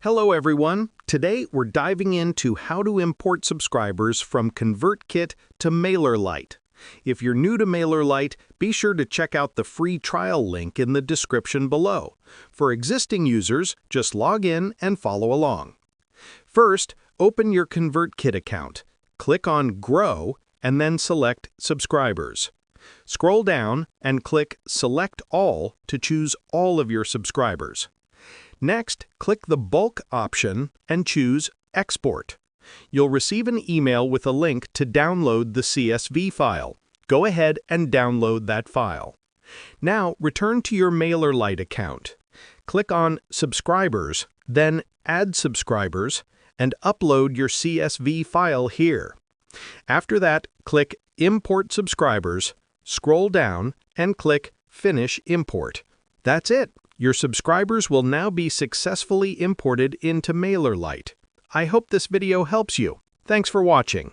Hello everyone! Today we're diving into how to import subscribers from ConvertKit to MailerLite. If you're new to MailerLite, be sure to check out the free trial link in the description below. For existing users, just log in and follow along. First, open your ConvertKit account. Click on Grow and then select Subscribers. Scroll down and click Select All to choose all of your subscribers. Next, click the Bulk option and choose Export. You'll receive an email with a link to download the CSV file. Go ahead and download that file. Now, return to your MailerLite account. Click on Subscribers, then Add Subscribers, and upload your CSV file here. After that, click Import Subscribers, scroll down, and click Finish Import. That's it. Your subscribers will now be successfully imported into MailerLite. I hope this video helps you. Thanks for watching.